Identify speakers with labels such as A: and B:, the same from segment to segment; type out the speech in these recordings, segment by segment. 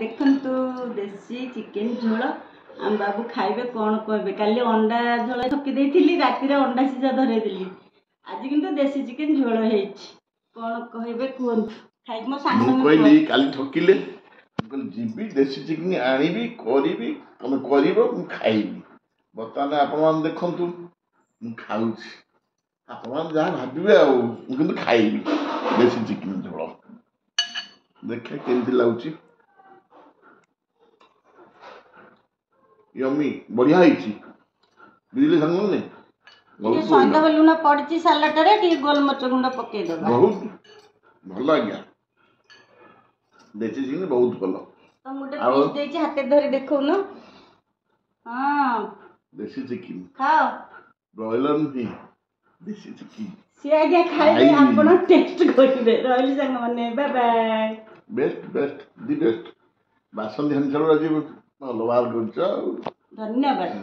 A: देखंतु देसी चिकेन झोल आम बाबू खाइबे कौन कहबे काली अंडा झोल ठकी देइथिली राति रे अंडा सिझा धरे देली आज किंतु देसी चिकेन झोल हेछि कौन कहबे कुहन खाइ मो सांग
B: मु कहली काली ठकिले जीबी देसी चिकेन आनिबी करिबी तमे करिवो मु खाइबी बर्तमान आपण मान देखंतु मु खाउछि आपण मान जा भाबिबे आ मु किंतु खाइबी देसी चिकेन झोल देखे केमती लाଗୁଛି यम्मी बढ़िया ହେଇଛି ବୁଝିଲେ ସାଙ୍ଗମାନେ
A: ये सौंदव लुण पड़ची सालाड रे टी गोलमरिच गुंड पके दबा
B: बहुत भल आज्ञा देसी चिकेन बहुत भल
A: तो मुटे पीस देछि हाथे धरि देखौ न हां
B: देसी चिकेन
A: खाओ
B: ब्रॉयलर नहीं देसी चिकेन
A: से आगे खाइबे आपण टेस्ट करिबे रहली संग माने bye bye
B: best the best बासन ध्यान चलो राजी भल बार करछ
A: धन्यवाद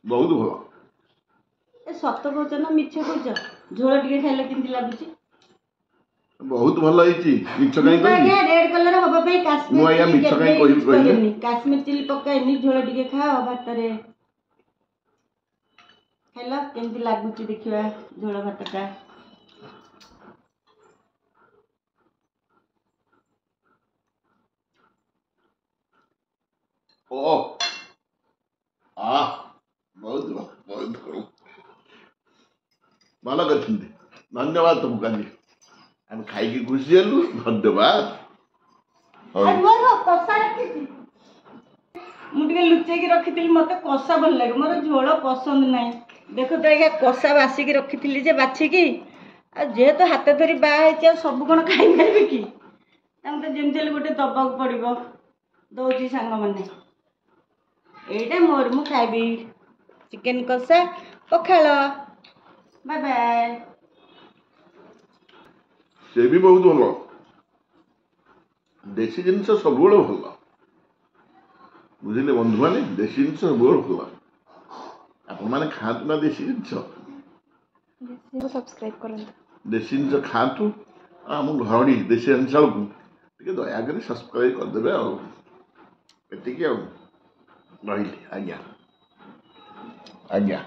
B: बहुत भल
A: ए सत कहछ ना मिछ कहछ झोल टिके खाइले किंती लागुची
B: बहुत भल ହେଇଛି ମିଛ କାଇଁ କହିବି
A: आगे रेड कलर होबा पे काश्मीर
B: मु आया मिଛ କାଇଁ କହିବି
A: काश्मीर चिली पकाइनी झोल टिके खाओ भात रे खाइला किंती लागुची देखिबा झोल भातटा
B: ओ आ बहुत भल करछिंदी धन्यवाद तुमको काली हम खाई की खुशी हेलु धन्यवाद
A: मोर कसा रखिथि मु टिके लुचै की रखिथिली मते कसा भल लागे मोर झोल पसंद नाही देखो तो ये कसा बासी की रखिथिली जे बाछि की आ जे तो हाथ धरी बा हेछि सब कोन खाइ परबे की हम तो जेमतेल गोटे दबाक पड़िबो दौजी सांग माने एटा मोर मु खाइबी चिकेन कसा पखाल बाय बाय
B: से भी बहुत भल देसी जिनिस सब भल बुझिले बंधु माने देसी जिनिस सब भल आपण माने खातु ना देसी जिनिस
C: सब्सक्राइब करंतु
B: देसी जिनिस खातु हम घरडी देसी अंचल को टिके दया करे सब्सक्राइब कर देबे आ एतिके आ रही आज्ञा आज्ञा